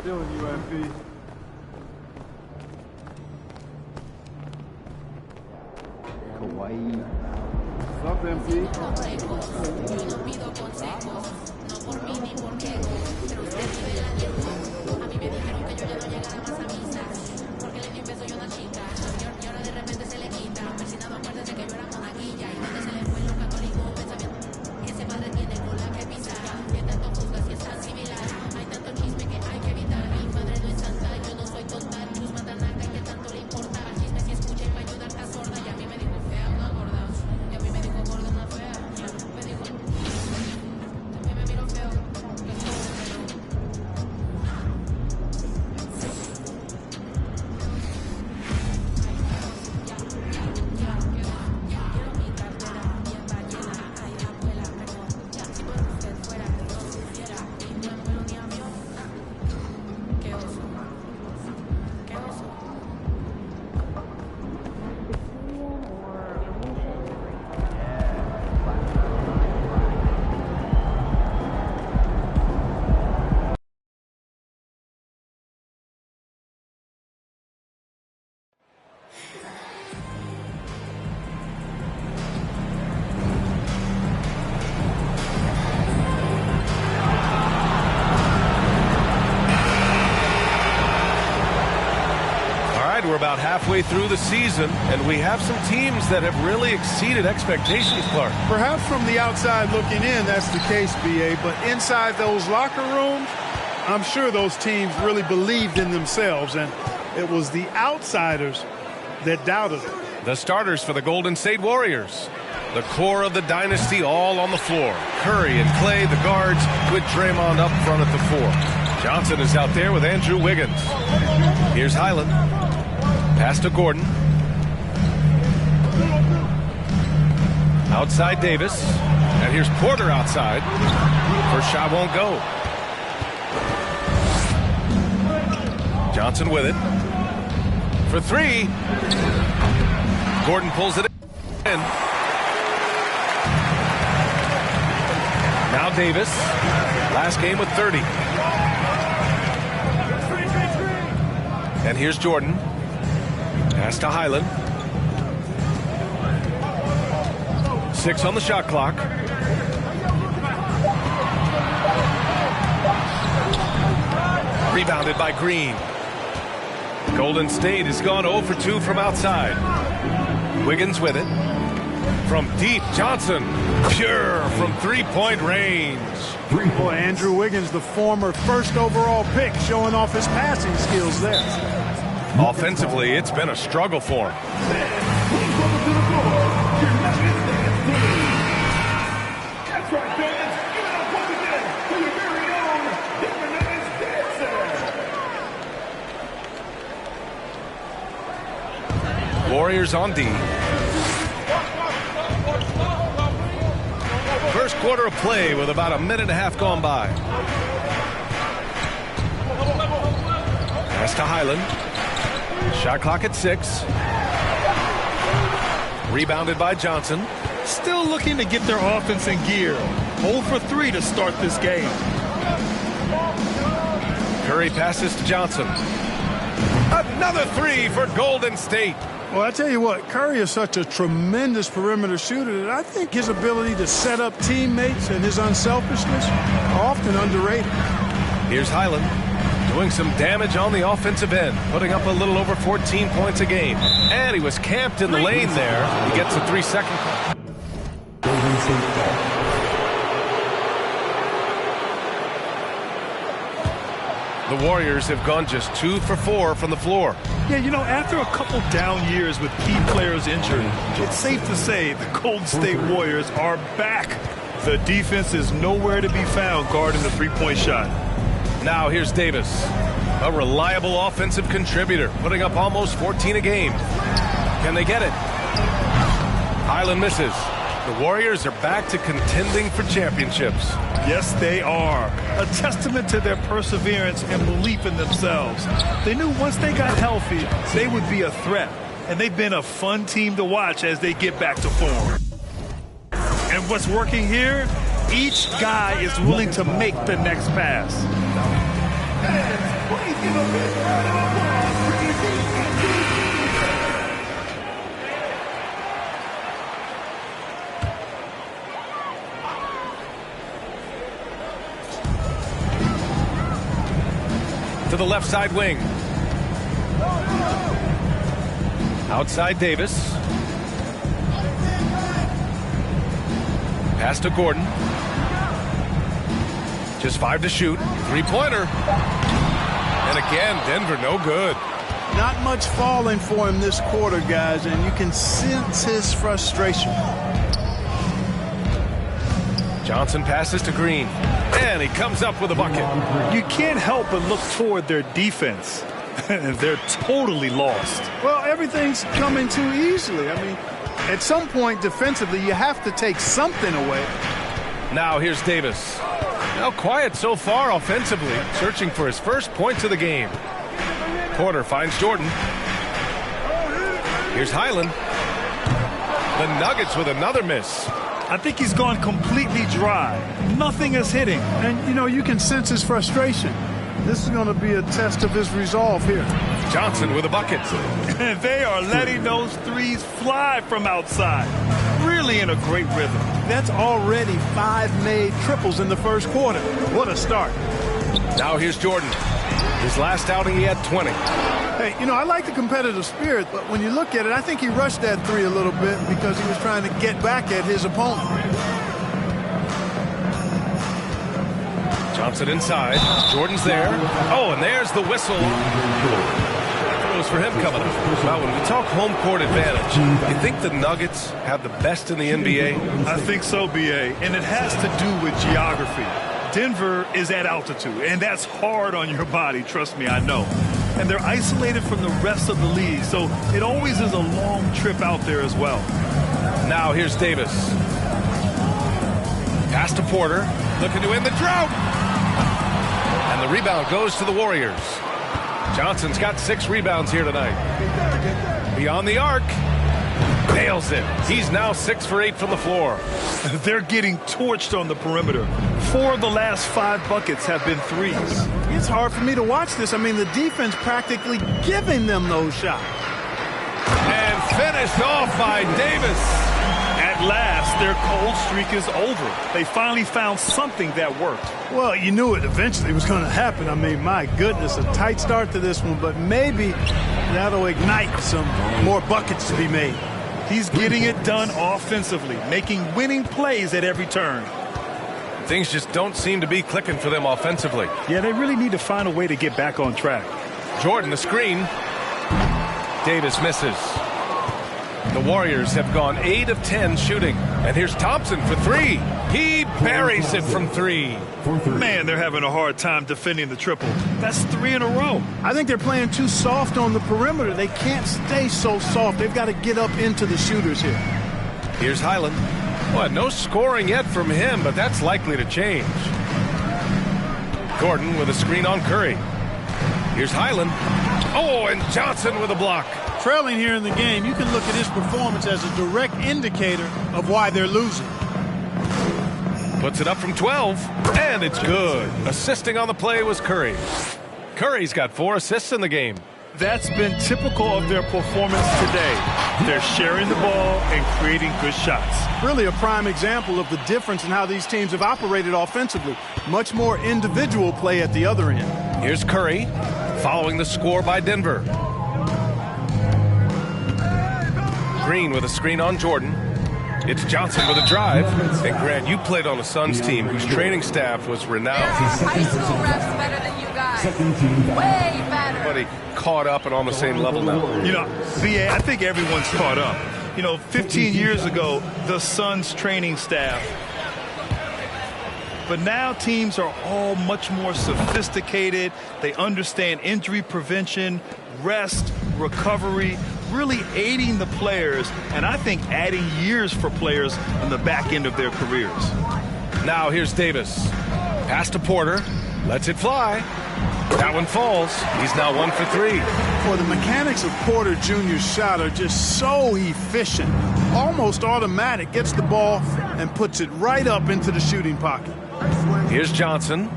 Feeling you, MP. Hawaii. What's up, MP? We're about halfway through the season, and we have some teams that have really exceeded expectations, Clark. Perhaps from the outside looking in, that's the case, B.A., but inside those locker rooms, I'm sure those teams really believed in themselves, and it was the outsiders that doubted it. The starters for the Golden State Warriors. The core of the dynasty all on the floor. Curry and Clay, the guards, with Draymond up front at the 4. Johnson is out there with Andrew Wiggins. Here's Highland. Pass to Gordon. Outside Davis. And here's Porter outside. First shot won't go. Johnson with it. For 3. Gordon pulls it in. Now Davis. Last game with 30. And here's Jordan. Pass to Highland. 6 on the shot clock. Rebounded by Green. Golden State has gone 0 for 2 from outside. Wiggins with it. From deep, Johnson. Pure from three-point range. Boy, Andrew Wiggins, the former first overall pick, showing off his passing skills there. Offensively, it's been a struggle for him. Warriors on D. First quarter of play with about a minute and a half gone by. Pass to Highland. Shot clock at 6. Rebounded by Johnson. Still looking to get their offense in gear. 0 for 3 to start this game. Curry passes to Johnson. Another 3 for Golden State. Well, I tell you what, Curry is such a tremendous perimeter shooter that I think his ability to set up teammates and his unselfishness are often underrated. Here's Highland. Doing some damage on the offensive end, putting up a little over 14 points a game. And he was camped in the lane there. He gets a 3-second call. The Warriors have gone just 2 for 4 from the floor. Yeah, you know, after a couple down years with key players injured, it's safe to say the Golden State Warriors are back. The defense is nowhere to be found guarding the three-point shot. Now here's Davis, a reliable offensive contributor, putting up almost 14 a game. Can they get it? Highland misses. The Warriors are back to contending for championships. Yes, they are. A testament to their perseverance and belief in themselves. They knew once they got healthy, they would be a threat. And they've been a fun team to watch as they get back to form. And what's working here? Each guy is willing to make the next pass. To the left side wing. Outside Davis. Pass to Gordon. Just 5 to shoot. Three-pointer. And again, Denver no good. Not much falling for him this quarter, guys, and you can sense his frustration. Johnson passes to Green. And he comes up with a bucket. You can't help but look toward their defense. They're totally lost. Well, everything's coming too easily. I mean, at some point defensively, you have to take something away. Now here's Davis. Now quiet so far offensively, searching for his first points of the game. Porter finds Jordan. Here's Highland. The Nuggets with another miss. I think he's gone completely dry. Nothing is hitting. And, you know, you can sense his frustration. This is going to be a test of his resolve here. Johnson with a bucket. And they are letting those threes fly from outside. Really in a great rhythm. That's already 5 made triples in the first quarter. What a start. Now here's Jordan. His last outing, he had 20. Hey, you know, I like the competitive spirit, but when you look at it, I think he rushed that three a little bit because he was trying to get back at his opponent. Johnson inside. Jordan's there. Oh, and there's the whistle. Throws for him coming up. Well, when we talk home court advantage, you think the Nuggets have the best in the NBA? I think so, B.A., and it has to do with geography. Denver is at altitude, and that's hard on your body, trust me, I know. And they're isolated from the rest of the league, so it always is a long trip out there as well. Now here's Davis. Pass to Porter, looking to end the drought. And the rebound goes to the Warriors. Johnson's got 6 rebounds here tonight. Beyond the arc. Nails it. He's now 6 for 8 from the floor. They're getting torched on the perimeter. 4 of the last 5 buckets have been threes. It's hard for me to watch this. I mean, the defense practically giving them those shots. And finished off by Davis. At last, their cold streak is over. They finally found something that worked. Well, you knew it eventually was going to happen. I mean, my goodness, a tight start to this one, but maybe that'll ignite some more buckets to be made. He's getting it done offensively, making winning plays at every turn. Things just don't seem to be clicking for them offensively. Yeah, they really need to find a way to get back on track. Jordan, the screen. Davis misses. The Warriors have gone 8 of 10 shooting. And here's Thompson for 3. He buries it from 3. Man, they're having a hard time defending the triple. That's 3 in a row. I think they're playing too soft on the perimeter. They can't stay so soft. They've got to get up into the shooters here. Here's Highland. Well, no scoring yet from him, but that's likely to change. Gordon with a screen on Curry. Here's Highland. Oh, and Johnson with a block. Trailing here in the game, you can look at his performance as a direct indicator of why they're losing. Puts it up from 12, and it's good. Assisting on the play was Curry. Curry's got 4 assists in the game. That's been typical of their performance today. They're sharing the ball and creating good shots. Really a prime example of the difference in how these teams have operated offensively. Much more individual play at the other end. Here's Curry, following the score by Denver. Green with a screen on Jordan. It's Johnson with a drive. And Grant, you played on a Suns team whose training staff was renowned. High school refs better than you guys. Way better. But he caught up and on the same level now. You know, B.A., I think everyone's caught up. You know, 15 years ago, the Suns training staff. But now teams are all much more sophisticated. They understand injury prevention, rest, recovery, really aiding the players, and I think adding years for players on the back end of their careers. Now here's Davis. Pass to Porter. Lets it fly. That one falls. He's now 1 for 3. Well, the mechanics of Porter Jr.'s shot are just so efficient. Almost automatic. Gets the ball and puts it right up into the shooting pocket. Here's Johnson.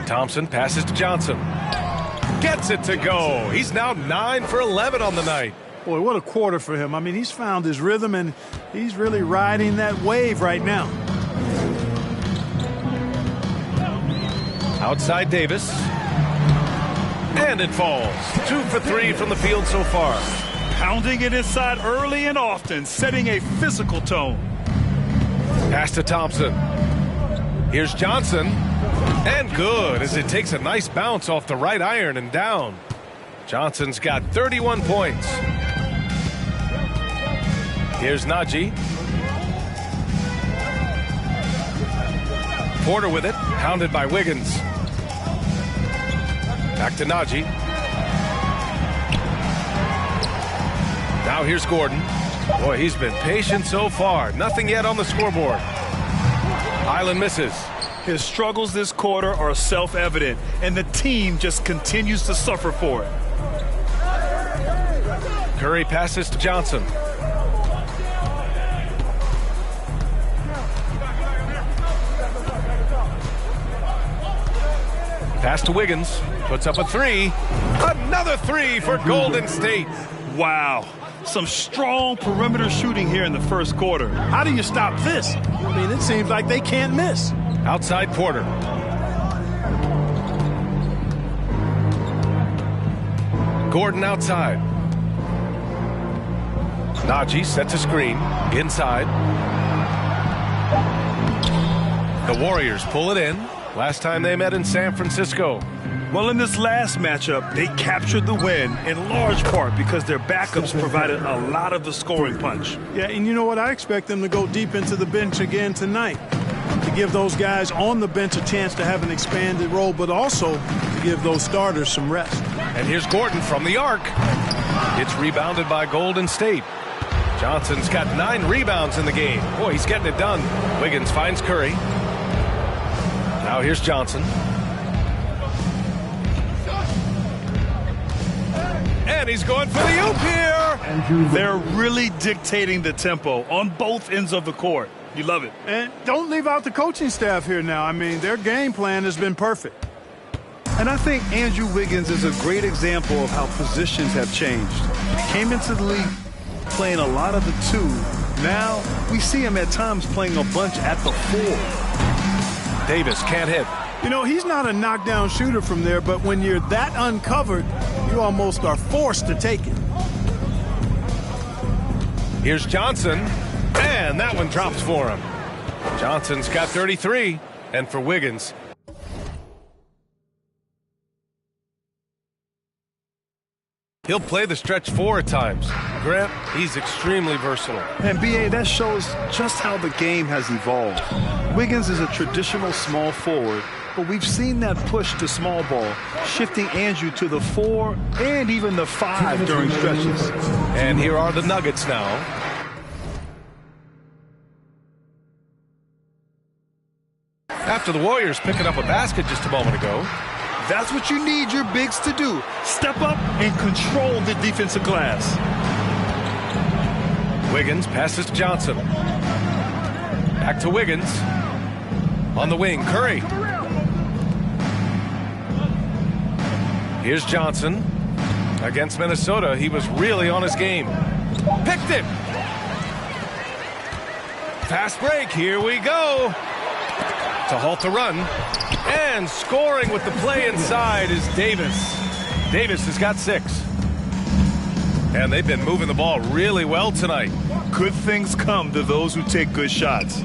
Thompson passes to Johnson. Gets it to go. He's now 9 for 11 on the night. Boy, what a quarter for him. I mean, he's found his rhythm, and he's really riding that wave right now. Outside Davis. And it falls. 2 for 3 from the field so far. Pounding it inside early and often, setting a physical tone. Pass to Thompson. Here's Johnson. And good, as it takes a nice bounce off the right iron and down. Johnson's got 31 points. Here's Najee. Porter with it, pounded by Wiggins. Back to Najee. Now here's Gordon. Boy, he's been patient so far. Nothing yet on the scoreboard. Highland misses. His struggles this quarter are self-evident, and the team just continues to suffer for it. Curry passes to Johnson. Pass to Wiggins. Puts up a three. Another three for Golden State. Wow. Some strong perimeter shooting here in the first quarter. How do you stop this? I mean, it seems like they can't miss. Outside Porter. Gordon outside. Najee sets a screen. Inside. The Warriors pull it in. Last time they met in San Francisco. Well, in this last matchup, they captured the win in large part because their backups provided a lot of the scoring punch. Yeah, and you know what? I expect them to go deep into the bench again tonight to give those guys on the bench a chance to have an expanded role, but also to give those starters some rest. And here's Gordon from the arc. It's rebounded by Golden State. Johnson's got 9 rebounds in the game. Boy, he's getting it done. Wiggins finds Curry. Now here's Johnson. And he's going for the oop here. They're really dictating the tempo on both ends of the court. You love it. And don't leave out the coaching staff here now. I mean, their game plan has been perfect. And I think Andrew Wiggins is a great example of how positions have changed. Came into the league playing a lot of the 2. Now we see him at times playing a bunch at the 4. Davis can't hit. You know, he's not a knockdown shooter from there, but when you're that uncovered, you almost are forced to take it. Here's Johnson, and that one drops for him. Johnson's got 33, and for Wiggins, he'll play the stretch 4 at times. Grant, he's extremely versatile. And B.A., that shows just how the game has evolved. Wiggins is a traditional small forward, but we've seen that push to small ball, shifting Andrew to the 4 and even the 5 during stretches. And here are the Nuggets now. After the Warriors picking up a basket just a moment ago. That's what you need your bigs to do. Step up and control the defensive glass. Wiggins passes to Johnson. Back to Wiggins. On the wing, Curry. Here's Johnson. Against Minnesota, he was really on his game. Picked it. Fast break, here we go. To halt the run. And scoring with the play inside is Davis. Davis has got 6. And they've been moving the ball really well tonight. Good things come to those who take good shots.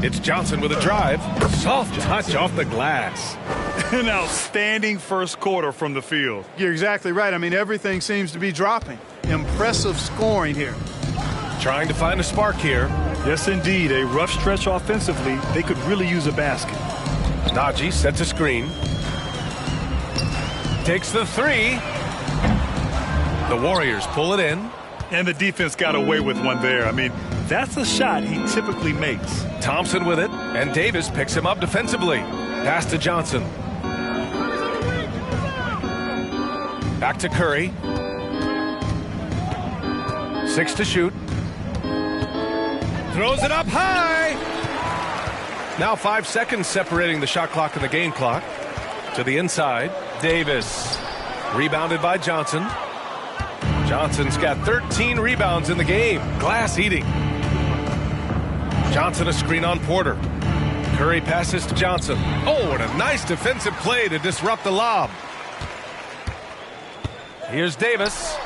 It's Johnson with a drive. Soft touch off the glass. An outstanding first quarter from the field. You're exactly right. I mean, everything seems to be dropping. Impressive scoring here. Trying to find a spark here. Yes, indeed. A rough stretch offensively. They could really use a basket. Najee sets a screen. Takes the 3. The Warriors pull it in. And the defense got away with one there. I mean, that's a shot he typically makes. Thompson with it, and Davis picks him up defensively. Pass to Johnson. Back to Curry. 6 to shoot. Throws it up high. Now 5 seconds separating the shot clock and the game clock. To the inside. Davis. Rebounded by Johnson. Johnson's got 13 rebounds in the game. Glass eating. Johnson a screen on Porter. Curry passes to Johnson. Oh, and a nice defensive play to disrupt the lob. Here's Davis.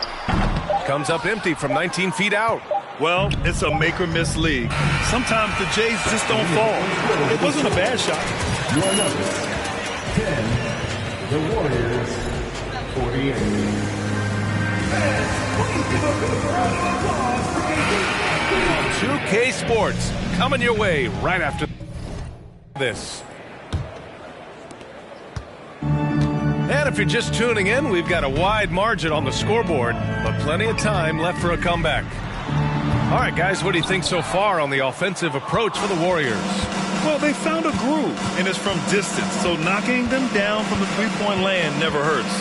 Comes up empty from 19 feet out. Well, it's a make-or-miss league. Sometimes the Jays just don't fall. It wasn't a bad shot. Your numbers, 10, the Warriors, 48. Please give a 2K Sports coming your way right after this. And if you're just tuning in, we've got a wide margin on the scoreboard, but plenty of time left for a comeback. All right, guys, what do you think so far on the offensive approach for the Warriors? Well, they found a groove, and it's from distance, so knocking them down from the three-point land never hurts.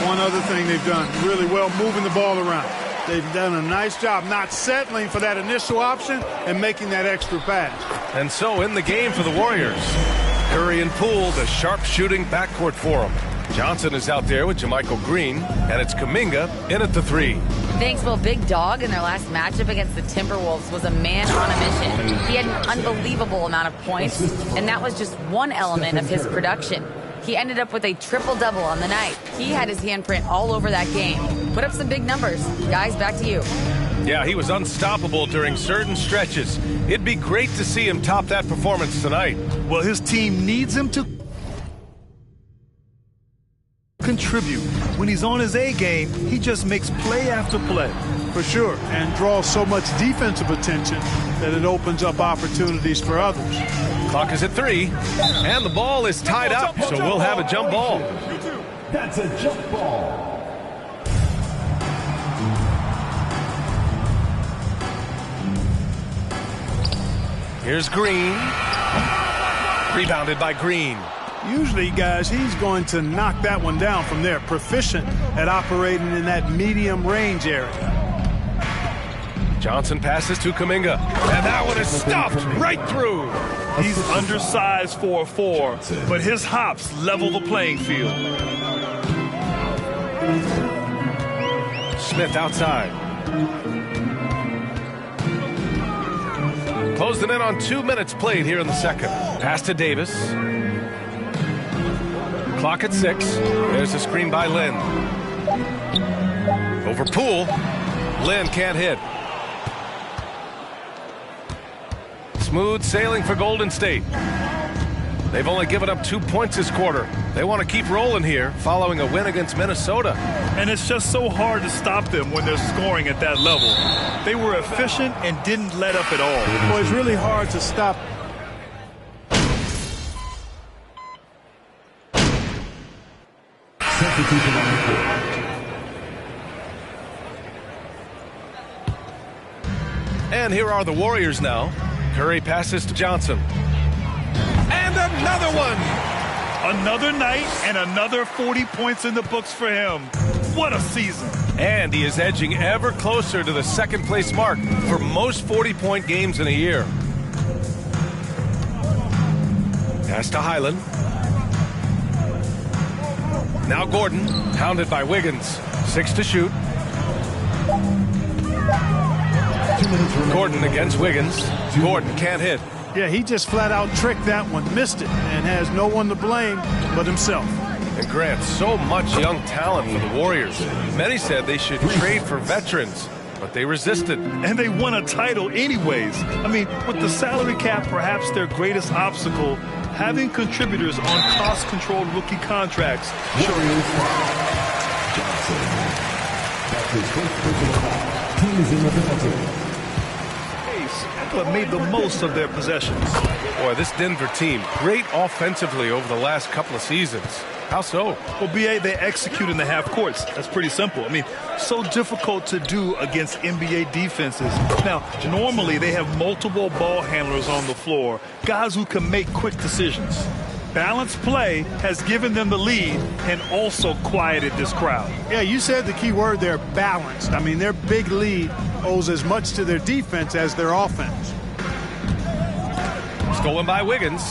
One other thing they've done really well, moving the ball around. They've done a nice job not settling for that initial option and making that extra pass. And so in the game for the Warriors, Curry and Poole, the sharp-shooting backcourt for them. Johnson is out there with Jermichael Green, and it's Kuminga in at the three. Thanks, well, Big Dog in their last matchup against the Timberwolves was a man on a mission. He had an unbelievable amount of points, and that was just one element of his production. He ended up with a triple-double on the night. He had his handprint all over that game. Put up some big numbers. Guys, back to you. Yeah, he was unstoppable during certain stretches. It'd be great to see him top that performance tonight. Well, his team needs him to contribute. When he's on his A game, he just makes play after play. For sure, and draws so much defensive attention that it opens up opportunities for others. Clock is at 3, and the ball is tied up, so we'll have a jump ball. That's a jump ball. Here's Green. Rebounded by Green. Usually, guys, he's going to knock that one down from there. Proficient at operating in that medium range area. Johnson passes to Kuminga, and that one is stuffed right through. He's undersized for a 4, but his hops level the playing field. Smith outside. Closing in on 2 minutes played here in the second. Pass to Davis. Clock at 6. There's a screen by Lynn. Over Poole. Lynn can't hit. Smooth sailing for Golden State. They've only given up 2 points this quarter. They want to keep rolling here following a win against Minnesota. And it's just so hard to stop them when they're scoring at that level. They were efficient and didn't let up at all. Well, it's really hard to stop. And here are the Warriors now. Curry passes to Johnson. And another one! Another night and another 40 points in the books for him. What a season. And he is edging ever closer to the second-place mark for most 40-point games in a year. Pass to Highland. Now Gordon, hounded by Wiggins. 6 to shoot. Gordon against Wiggins. Gordon can't hit. Yeah, he just flat out tricked that one, missed it, and has no one to blame but himself. And Grant, so much young talent for the Warriors. Many said they should trade for veterans, but they resisted. And they won a title anyways. I mean, with the salary cap perhaps their greatest obstacle, having contributors on cost-controlled rookie contracts. Warriors Johnson. That's his first personal foul. Team is in the penalty. But made the most of their possessions. Boy, this Denver team, great offensively over the last couple of seasons. How so? Well, BA, they execute in the half courts. That's pretty simple. I mean, so difficult to do against NBA defenses. Now, normally they have multiple ball handlers on the floor, guys who can make quick decisions. Balanced play has given them the lead and also quieted this crowd. Yeah, you said the key word there, balanced. I mean, their big lead owes as much to their defense as their offense. Stolen by Wiggins.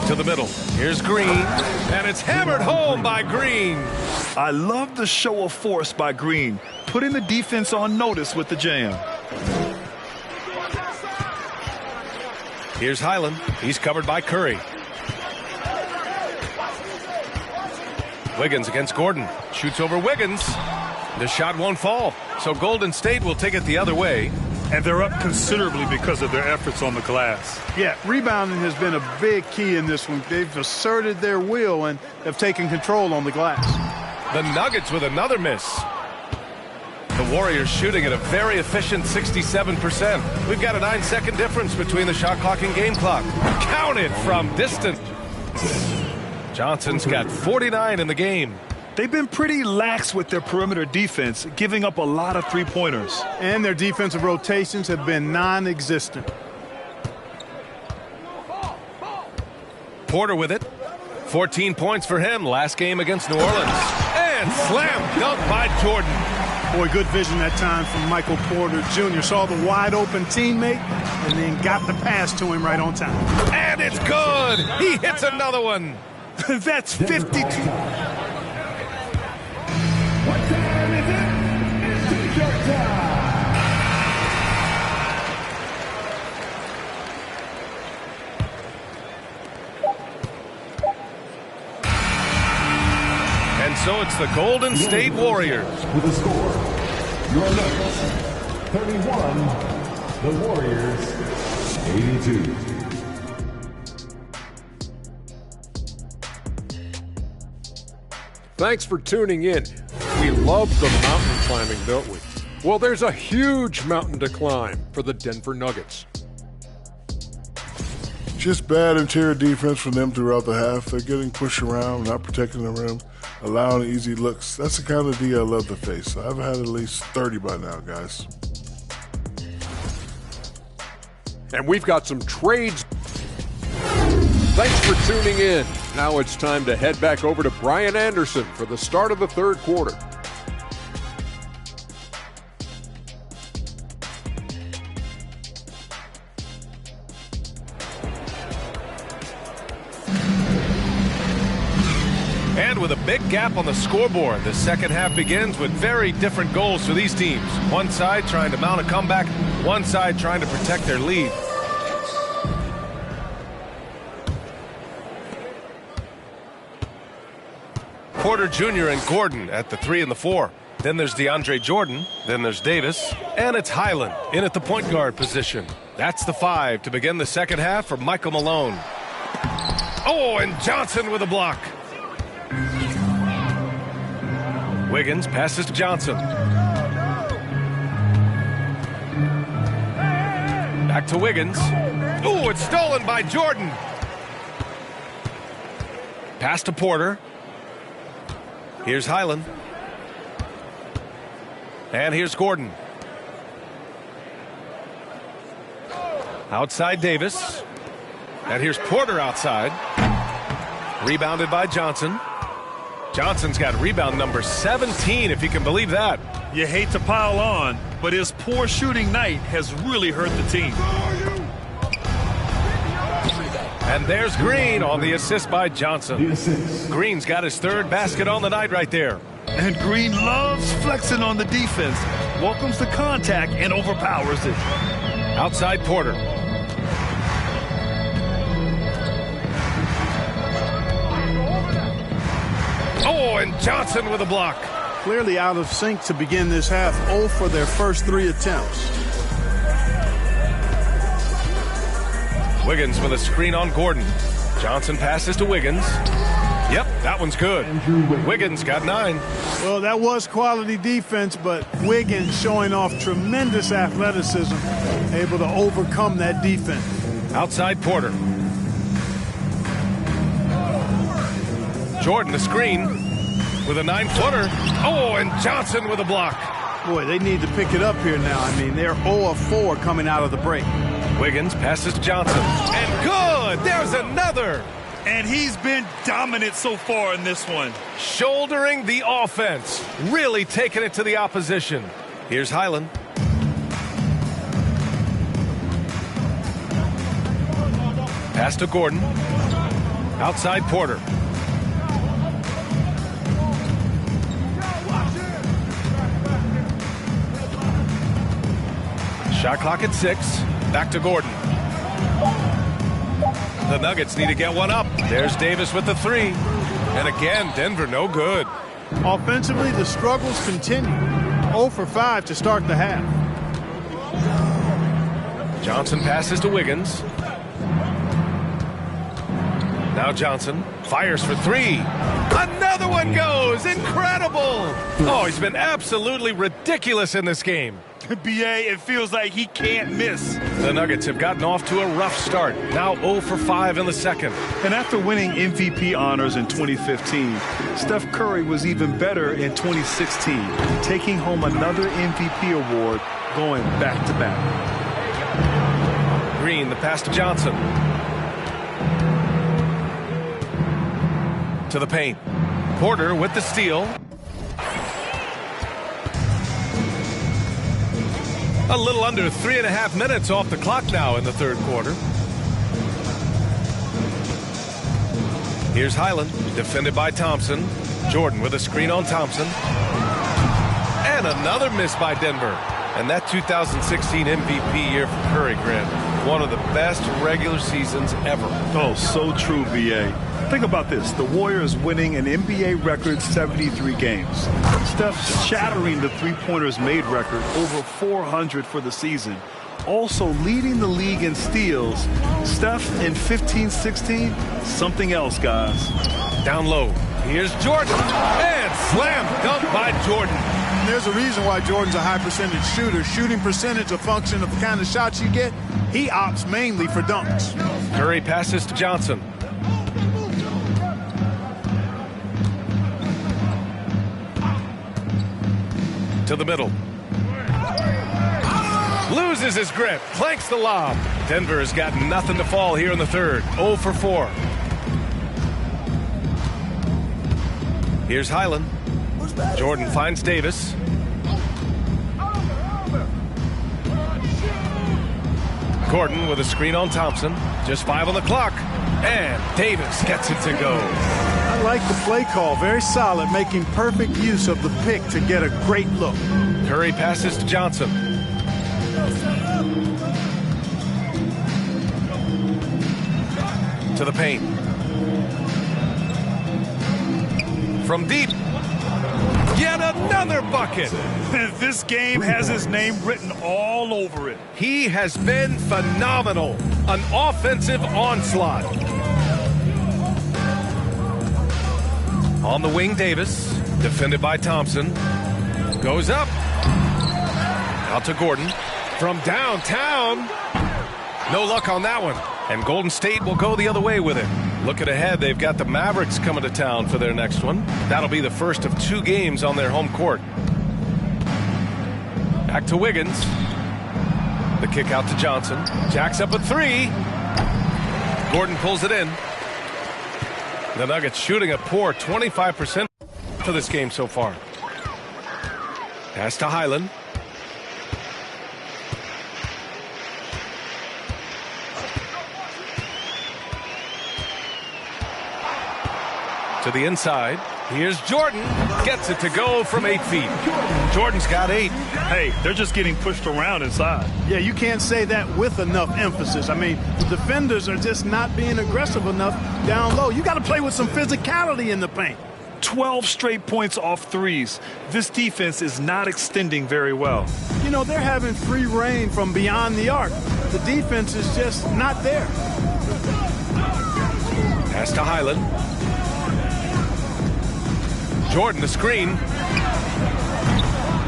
To the middle. Here's Green. And it's hammered home by Green. I love the show of force by Green, putting the defense on notice with the jam. Here's Highland. He's covered by Curry. Wiggins against Gordon. Shoots over Wiggins. The shot won't fall. So Golden State will take it the other way. And they're up considerably because of their efforts on the glass. Yeah, rebounding has been a big key in this one. They've asserted their will and have taken control on the glass. The Nuggets with another miss. The Warriors shooting at a very efficient 67%. We've got a 9-second difference between the shot clock and game clock. Counted from distance. Johnson's got 49 in the game. They've been pretty lax with their perimeter defense, giving up a lot of three-pointers. And their defensive rotations have been non-existent. Porter with it. 14 points for him last game against New Orleans. And slam dunk by Jordan. Boy, good vision that time from Michael Porter Jr. Saw the wide-open teammate and then got the pass to him right on time. And it's good. He hits another one. That's 52. What time is it? It's T-shirt time. And so it's the Golden State Warriors. With a score, your Nuggets 31, the Warriors 82. Thanks for tuning in. We love the mountain climbing, don't we? Well, there's a huge mountain to climb for the Denver Nuggets. Just bad interior defense from them throughout the half. They're getting pushed around, not protecting the rim, allowing easy looks. That's the kind of D I love to face. I've had at least 30 by now, guys. And we've got some trades. Thanks for tuning in. Now it's time to head back over to Brian Anderson for the start of the third quarter. And with a big gap on the scoreboard, the second half begins with very different goals for these teams. One side trying to mount a comeback, one side trying to protect their lead. Porter Jr. and Gordon at the 3 and the 4. Then there's DeAndre Jordan. Then there's Davis. And it's Highland in at the point guard position. That's the 5 to begin the second half for Michael Malone. Oh, and Johnson with a block. Wiggins passes to Johnson. Back to Wiggins. Oh, it's stolen by Jordan. Pass to Porter. Here's Highland. And here's Gordon. Outside Davis. And here's Porter outside. Rebounded by Johnson. Johnson's got rebound number 17, if you can believe that. You hate to pile on, but his poor shooting night has really hurt the team. And there's Green on the assist by Johnson. Green's got his third basket on the night right there. And Green loves flexing on the defense, welcomes the contact, and overpowers it. Outside Porter. Oh, and Johnson with a block. Clearly out of sync to begin this half. 0 for their first 3 attempts. Wiggins with a screen on Gordon. Johnson passes to Wiggins. Yep, that one's good. Wiggins got 9. Well, that was quality defense, but Wiggins showing off tremendous athleticism, able to overcome that defense. Outside Porter. Jordan the screen with a 9-footer. Oh, and Johnson with a block. Boy, they need to pick it up here now. I mean, they're 0 of 4 coming out of the break. Wiggins passes to Johnson. And good! There's another! And he's been dominant so far in this one. Shouldering the offense. Really taking it to the opposition. Here's Highland. Pass to Gordon. Outside Porter. Shot clock at 6. Back to Gordon. The Nuggets need to get one up. There's Davis with the 3. And again, Denver no good. Offensively, the struggles continue. 0 for 5 to start the half. Johnson passes to Wiggins. Now Johnson fires for 3. Another one goes. Incredible. Oh, he's been absolutely ridiculous in this game. BA, it feels like he can't miss. The Nuggets have gotten off to a rough start. Now 0 for 5 in the second. And after winning MVP honors in 2015, Steph Curry was even better in 2016, taking home another MVP award, going back-to-back. Green, the pass to Johnson. To the paint. Porter with the steal. A little under 3.5 minutes off the clock now in the third quarter. Here's Highland, defended by Thompson. Jordan with a screen on Thompson. And another miss by Denver. And that 2016 MVP year for Curry, Grant. One of the best regular seasons ever. Oh, so true, BA. Think about this. The Warriors winning an NBA record 73 games. Steph shattering the three-pointers made record, over 400 for the season. Also leading the league in steals. Steph in 15-16, something else, guys. Down low. Here's Jordan. And slam dunk by Jordan. There's a reason why Jordan's a high percentage shooter. Shooting percentage a function of the kind of shots you get. He opts mainly for dunks. Curry passes to Johnson. To the middle. Loses his grip. Clanks the lob. Denver has got nothing to fall here in the third. 0 for 4. Here's Highland. Jordan finds Davis. Gordon with a screen on Thompson. Just 5 on the clock. And Davis gets it to go. I like the play call. Very solid, making perfect use of the pick to get a great look. Curry passes to Johnson. To the paint. From deep. Yet another bucket. This game has his name written all over it. He has been phenomenal. An offensive onslaught. On the wing, Davis, defended by Thompson. Goes up. Out to Gordon. From downtown. No luck on that one. And Golden State will go the other way with it. Looking ahead, they've got the Mavericks coming to town for their next one. That'll be the first of 2 games on their home court. Back to Wiggins. The kick out to Johnson. Jacks up a 3. Gordon pulls it in. The Nuggets shooting a poor 25% for this game so far. Pass to Highland. To the inside. Here's Jordan. Gets it to go from 8 feet. Jordan's got 8. Hey, they're just getting pushed around inside. Yeah, you can't say that with enough emphasis. I mean, the defenders are just not being aggressive enough down low. You got to play with some physicality in the paint. 12 straight points off threes. This defense is not extending very well. You know, they're having free reign from beyond the arc. The defense is just not there. Pass to Highland. Jordan, the screen.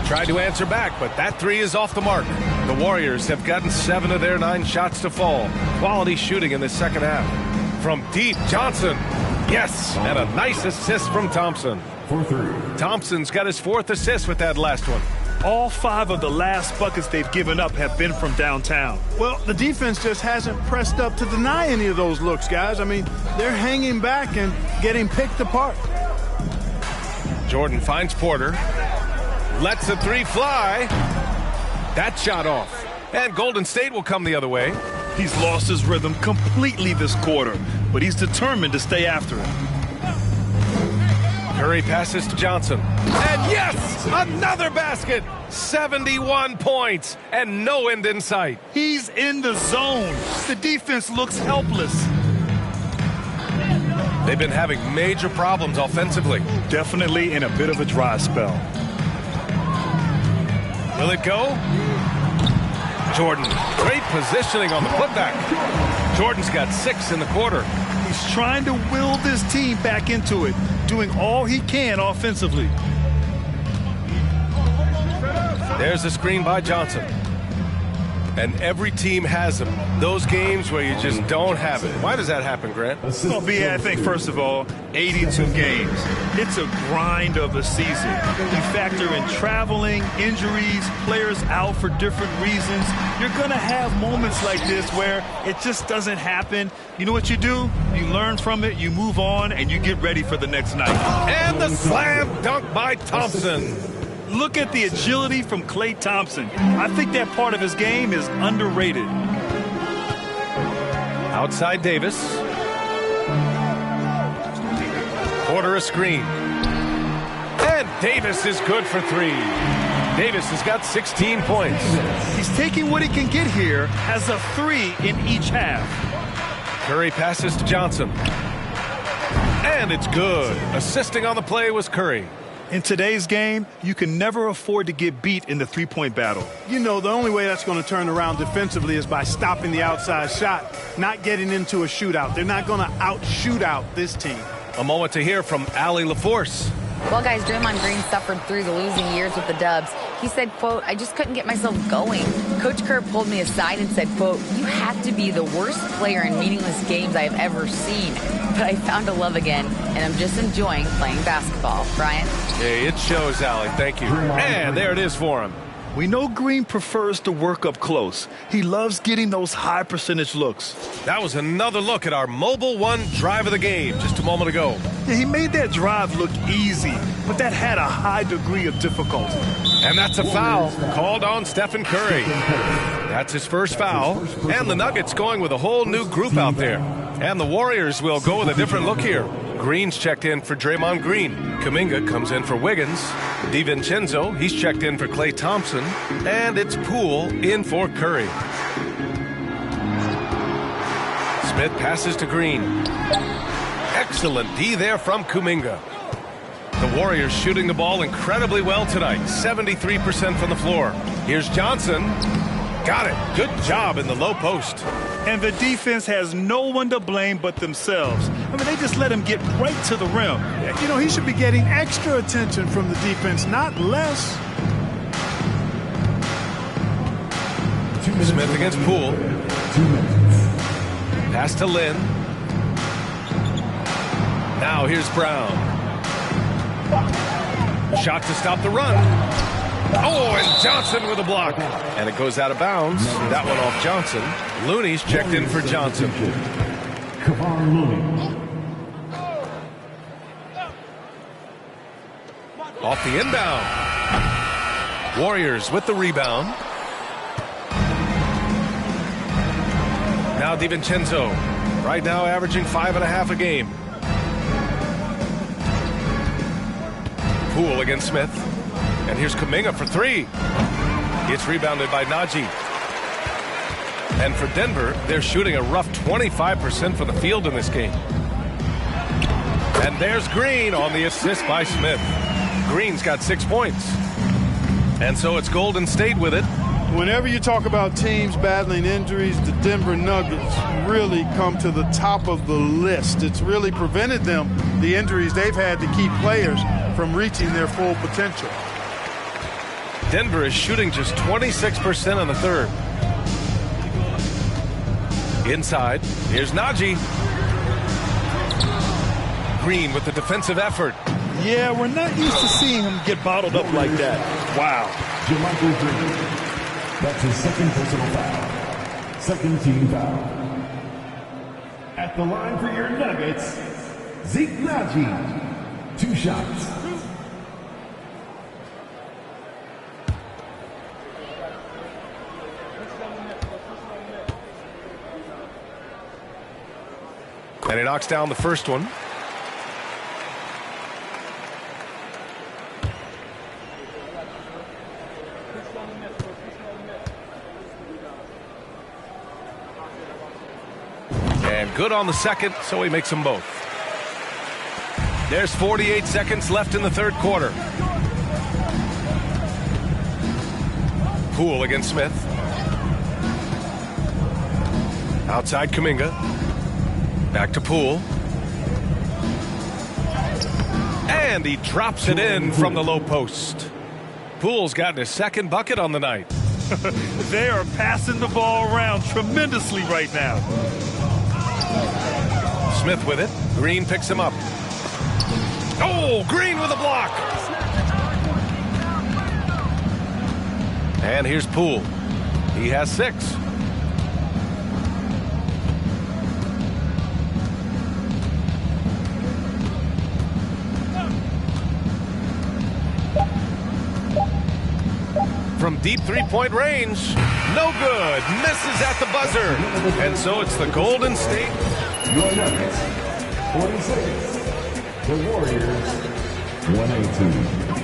Tried to answer back, but that 3 is off the mark. The Warriors have gotten 7 of their 9 shots to fall. Quality shooting in the second half. From deep, Johnson. Yes, and a nice assist from Thompson. Thompson's got his 4th assist with that last one. All 5 of the last buckets they've given up have been from downtown. Well, the defense just hasn't pressed up to deny any of those looks, guys. I mean, they're hanging back and getting picked apart. Jordan finds Porter. Lets the 3 fly. That shot off. And Golden State will come the other way. He's lost his rhythm completely this quarter. but he's determined to stay after it. Curry passes to Johnson. And yes, another basket. 71 points and no end in sight. He's in the zone. The defense looks helpless. They've been having major problems offensively. Definitely in a bit of a dry spell. Will it go? Jordan, great positioning on the putback. Jordan's got 6 in the quarter. He's trying to will this team back into it, doing all he can offensively. There's a screen by Johnson. And every team has them. Those games where you just don't have it. Why does that happen, Grant? Well, B, I think, first of all, 82 games. It's a grind of a season. You factor in traveling, injuries, players out for different reasons. You're going to have moments like this where it just doesn't happen. You know what you do? You learn from it, you move on, and you get ready for the next night. And the slam dunk by Thompson. Look at the agility from Klay Thompson. I think that part of his game is underrated. Outside Davis. Porter a screen. And Davis is good for 3. Davis has got 16 points. He's taking what he can get here as a 3 in each half. Curry passes to Johnson. And it's good. Assisting on the play was Curry. In today's game, you can never afford to get beat in the three-point battle. You know, the only way that's going to turn around defensively is by stopping the outside shot, not getting into a shootout. They're not going to out-shootout this team. A moment to hear from Allie LaForce. Well, guys, Draymond Green suffered through the losing years with the Dubs. He said, quote, I just couldn't get myself going. Coach Kerr pulled me aside and said, quote, you have to be the worst player in meaningless games I have ever seen. But I found a love again, and I'm just enjoying playing basketball. Brian? Hey, it shows, Allie. Thank you. And there it is for him. We know Green prefers to work up close. He loves getting those high percentage looks. That was another look at our Mobile One drive of the game just a moment ago. Yeah, he made that drive look easy, but that had a high degree of difficulty. And that's a foul called on Stephen Curry. That's his first foul. And the Nuggets going with a whole new group out there. And the Warriors will go with a different look here. Green's checked in for Draymond Green. Kuminga comes in for Wiggins. DiVincenzo, he's checked in for Klay Thompson. And it's Poole in for Curry. Smith passes to Green. Excellent D there from Kuminga. The Warriors shooting the ball incredibly well tonight. 73% from the floor. Here's Johnson. Got it. Good job in the low post. And the defense has no one to blame but themselves. I mean, they just let him get right to the rim. You know, he should be getting extra attention from the defense, not less. Smith against Poole. Pass to Lynn. Now here's Brown. Shot to stop the run. Oh, and Johnson with a block. And it goes out of bounds. That one off Johnson. Looney's checked in for Johnson. Off the inbound. Warriors with the rebound. Now DiVincenzo. Right now averaging 5.5 a game. Poole against Smith. And here's Kuminga for 3. It's rebounded by Najee. And for Denver, they're shooting a rough 25% from the field in this game. And there's Green on the assist by Smith. Green's got 6 points. And so it's Golden State with it. Whenever you talk about teams battling injuries, the Denver Nuggets really come to the top of the list. It's really prevented them, the injuries they've had to keep players from reaching their full potential. Denver is shooting just 26% on the third. Inside, here's Najee. Green with the defensive effort. Yeah, we're not used to seeing him get bottled up like that. Wow. JaMychal Green. That's his second personal foul. Second team foul. At the line for your Nuggets, Zeke Najee. 2 shots. And he knocks down the first one. And good on the second, so he makes them both. There's 48 seconds left in the third quarter. Poole against Smith. Outside Kuminga. Back to Poole. And he drops it in from the low post. Poole's gotten his second bucket on the night. They are passing the ball around tremendously right now. Smith with it. Green picks him up. Oh, Green with a block. And here's Poole. He has 6. From deep three-point range. No good. Misses at the buzzer. And so it's the Golden State. Your Nuggets, 46. The Warriors, 118.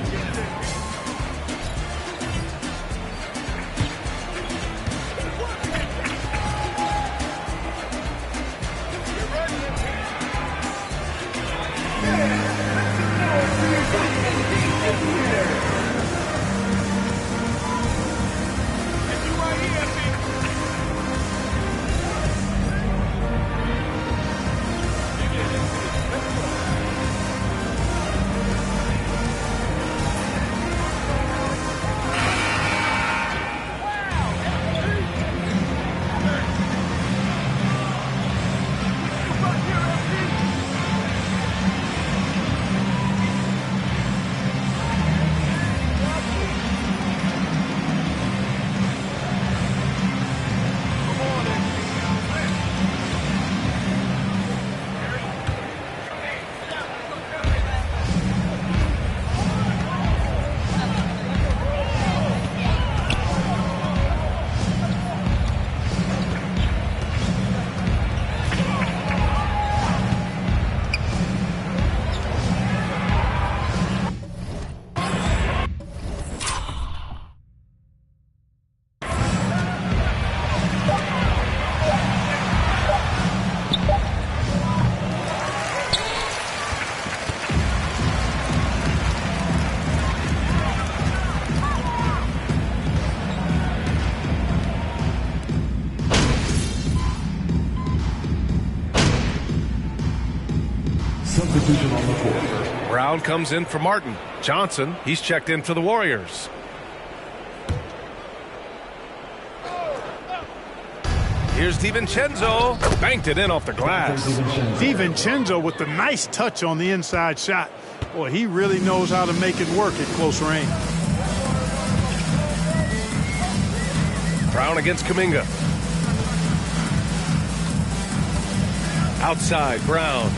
Substitution on the court. Brown comes in for Martin. Johnson, he's checked in for the Warriors. Here's DiVincenzo. Banked it in off the glass. DiVincenzo with the nice touch on the inside shot. Boy, he really knows how to make it work at close range. Brown against Kuminga. Outside, Brown.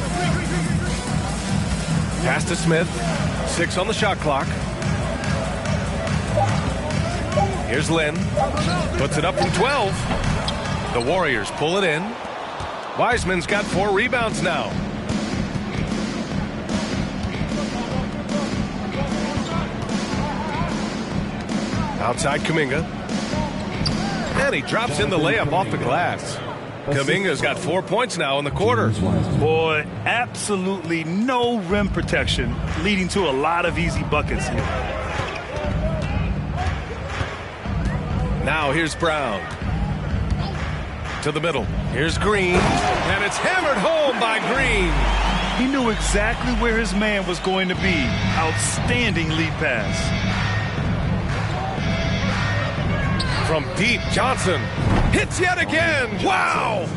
Pass to Smith. 6 on the shot clock. Here's Lynn. Puts it up from 12. The Warriors pull it in. Wiseman's got 4 rebounds now. Outside Kuminga. And he drops in the layup off the glass. Kuminga's got 4 points now in the quarter. Boy, absolutely no rim protection, leading to a lot of easy buckets here. Now here's Brown. To the middle. Here's Green. And it's hammered home by Green. He knew exactly where his man was going to be. Outstanding lead pass. From deep, Johnson hits yet again. Wow!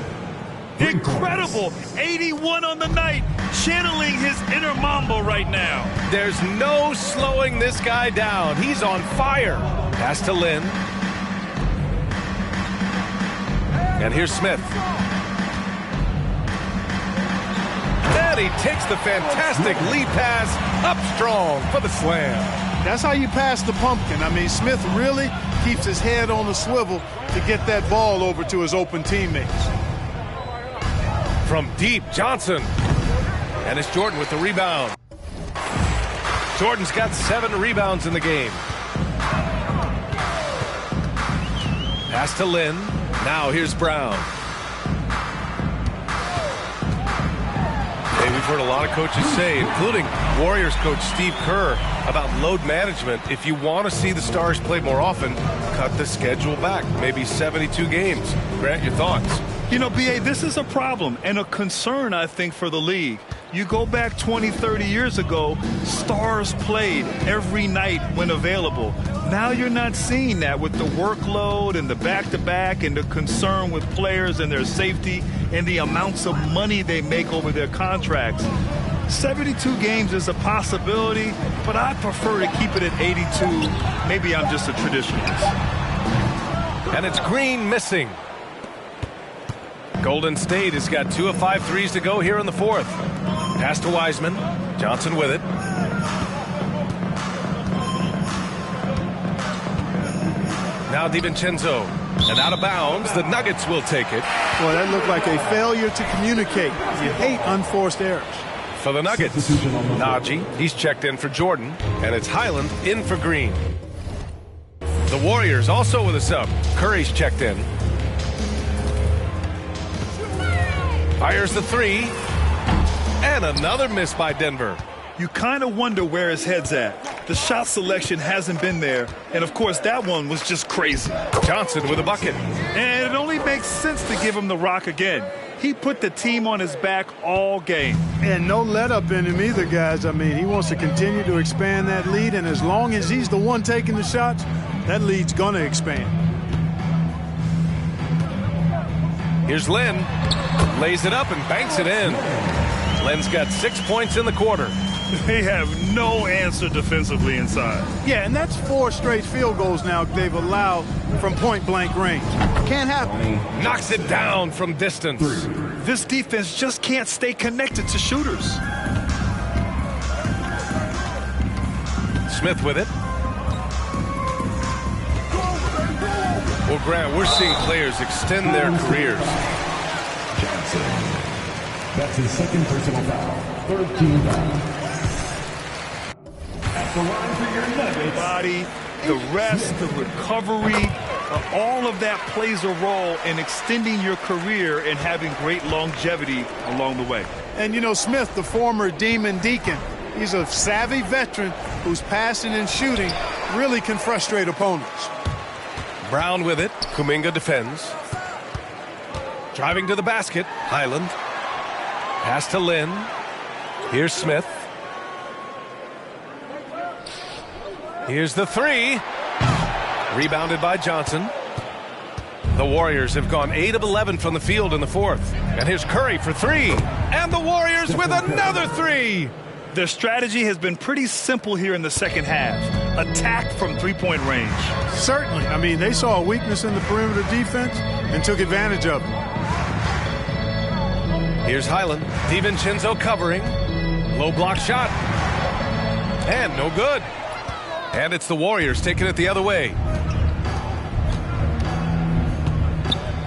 Incredible. 81 on the night. Channeling his inner Mamba right now. There's no slowing this guy down. He's on fire. Pass to Lynn. And here's Smith. And he takes the fantastic lead pass up strong for the slam. That's how you pass the pumpkin. I mean, Smith really keeps his head on the swivel to get that ball over to his open teammates. From deep, Johnson. And it's Jordan with the rebound. Jordan's got 7 rebounds in the game. Pass to Lynn. Now here's Brown. Hey, we've heard a lot of coaches say, including Warriors coach Steve Kerr, about load management. If you want to see the Stars play more often, cut the schedule back. Maybe 72 games. Grant, your thoughts? You know, B.A., this is a problem and a concern, I think, for the league. You go back 20, 30 years ago, Stars played every night when available. Now you're not seeing that with the workload and the back-to-back and the concern with players and their safety and the amounts of money they make over their contracts. 72 games is a possibility, but I prefer to keep it at 82. Maybe I'm just a traditionalist. And it's Green missing. Golden State has got 2 of 5 threes to go here in the fourth. Pass to Wiseman. Johnson with it. Now DiVincenzo. And out of bounds, the Nuggets will take it. Boy, that looked like a failure to communicate. You hate unforced errors. For the Nuggets, Najee, he's checked in for Jordan. And it's Highland in for Green. The Warriors also with a sub. Curry's checked in. Fires the 3. And another miss by Denver. You kind of wonder where his head's at. The shot selection hasn't been there. And, of course, that one was just crazy. Johnson with a bucket. And it only makes sense to give him the rock again. He put the team on his back all game. And no let up in him either, guys. I mean, he wants to continue to expand that lead. And as long as he's the one taking the shots, that lead's going to expand. Here's Lynn. Lays it up and banks it in. Lynn's got 6 points in the quarter. They have no answer defensively inside. Yeah, and that's 4 straight field goals now they've allowed from point-blank range. Can't happen. Knocks it down from distance. This defense just can't stay connected to shooters. Smith with it. Well, Grant, we're seeing players extend their careers. Johnson. That's his second personal foul. Third team foul. At the line for your Nuggets. Body, the rest, the recovery, all of that plays a role in extending your career and having great longevity along the way. And, you know, Smith, the former Demon Deacon, he's a savvy veteran whose passing and shooting really can frustrate opponents. Brown with it. Kuminga defends. Driving to the basket. Highland. Pass to Lynn. Here's Smith. Here's the 3. Rebounded by Johnson. The Warriors have gone 8 of 11 from the field in the fourth. And here's Curry for 3. And the Warriors with another 3. Their strategy has been pretty simple here in the second half. Attack from three-point range. Certainly. I mean, they saw a weakness in the perimeter defense and took advantage of it. Here's Highland. DiVincenzo covering. Low block shot. And no good. And it's the Warriors taking it the other way.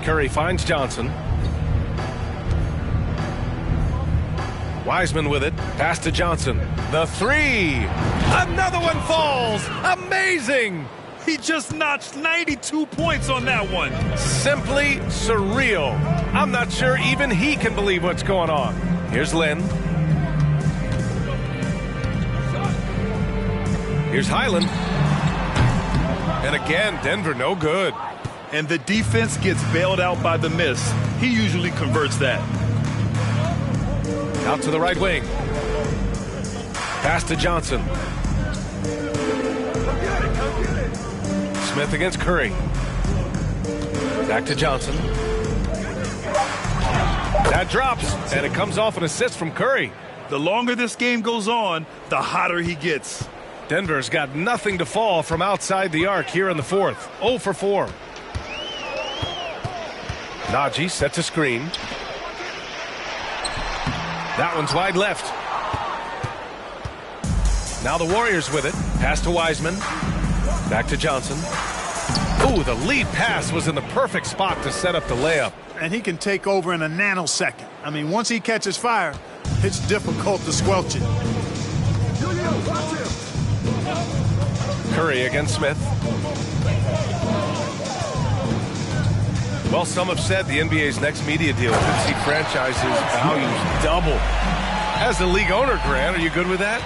Curry finds Johnson. Wiseman with it. Pass to Johnson. The 3. Another one falls. Amazing. He just notched 92 points on that one. Simply surreal. I'm not sure even he can believe what's going on. Here's Lynn. Here's Highland. And again, Denver no good. And the defense gets bailed out by the miss. He usually converts that. Out to the right wing. Pass to Johnson. Smith against Curry. Back to Johnson. That drops, and it comes off an assist from Curry. The longer this game goes on, the hotter he gets. Denver's got nothing to fall from outside the arc here in the fourth. 0 for 4. Najee sets a screen. That one's wide left. Now the Warriors with it. Pass to Wiseman. Back to Johnson. Ooh, the lead pass was in the perfect spot to set up the layup. And he can take over in a nanosecond. I mean, once he catches fire, it's difficult to squelch it. Curry against Smith. Well, some have said the NBA's next media deal could see franchises' values double. As a league owner, Grant, are you good with that?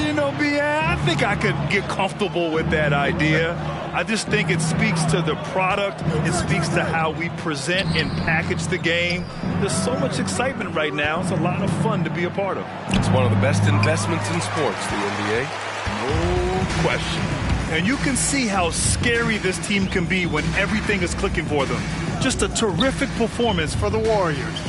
You know, I think I could get comfortable with that idea. I just think it speaks to the product. It speaks to how we present and package the game. There's so much excitement right now. It's a lot of fun to be a part of. It's one of the best investments in sports, the NBA. No question. And you can see how scary this team can be when everything is clicking for them. Just a terrific performance for the Warriors.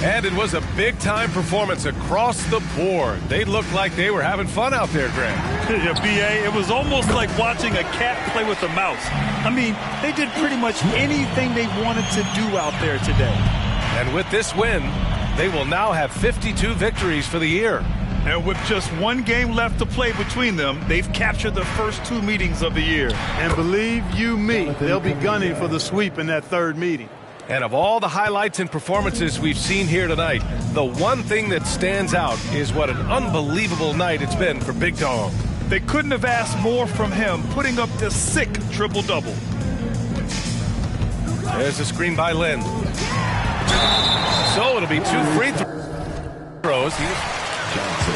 And it was a big-time performance across the board. They looked like they were having fun out there, Grant. Yeah, B.A., it was almost like watching a cat play with a mouse. I mean, they did pretty much anything they wanted to do out there today. And with this win, they will now have 52 victories for the year. And with just one game left to play between them, they've captured the first 2 meetings of the year. And believe you me, they'll be gunning for the sweep in that third meeting. And of all the highlights and performances we've seen here tonight, the one thing that stands out is what an unbelievable night it's been for Big Dog. They couldn't have asked more from him, putting up this sick triple-double. There's a screen by Lynn. So it'll be 2 free throws. Johnson.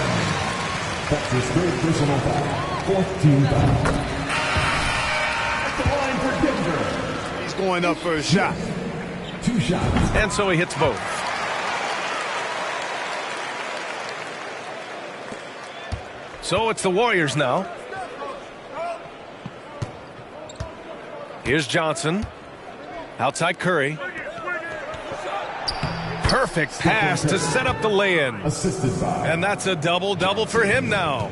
That's his third personal foul. 4th team foul. At the line for Denver. He's going up for a shot. 2 shots. And so he hits both. So it's the Warriors now. Here's Johnson. Outside Curry. Perfect pass to set up the lay-in. Assisted by. And that's a double-double for him now.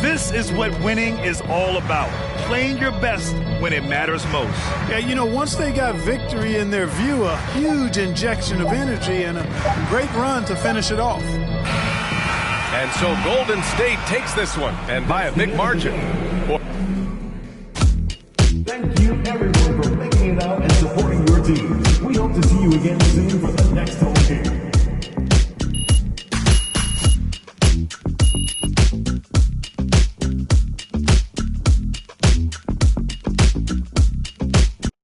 This is what winning is all about. Playing your best when it matters most. Yeah, you know, once they got victory in their view, a huge injection of energy and a great run to finish it off. And so Golden State takes this one, and by a big margin. Thank you, everyone, for making it out and supporting your team. We hope to see you again soon for the next home game.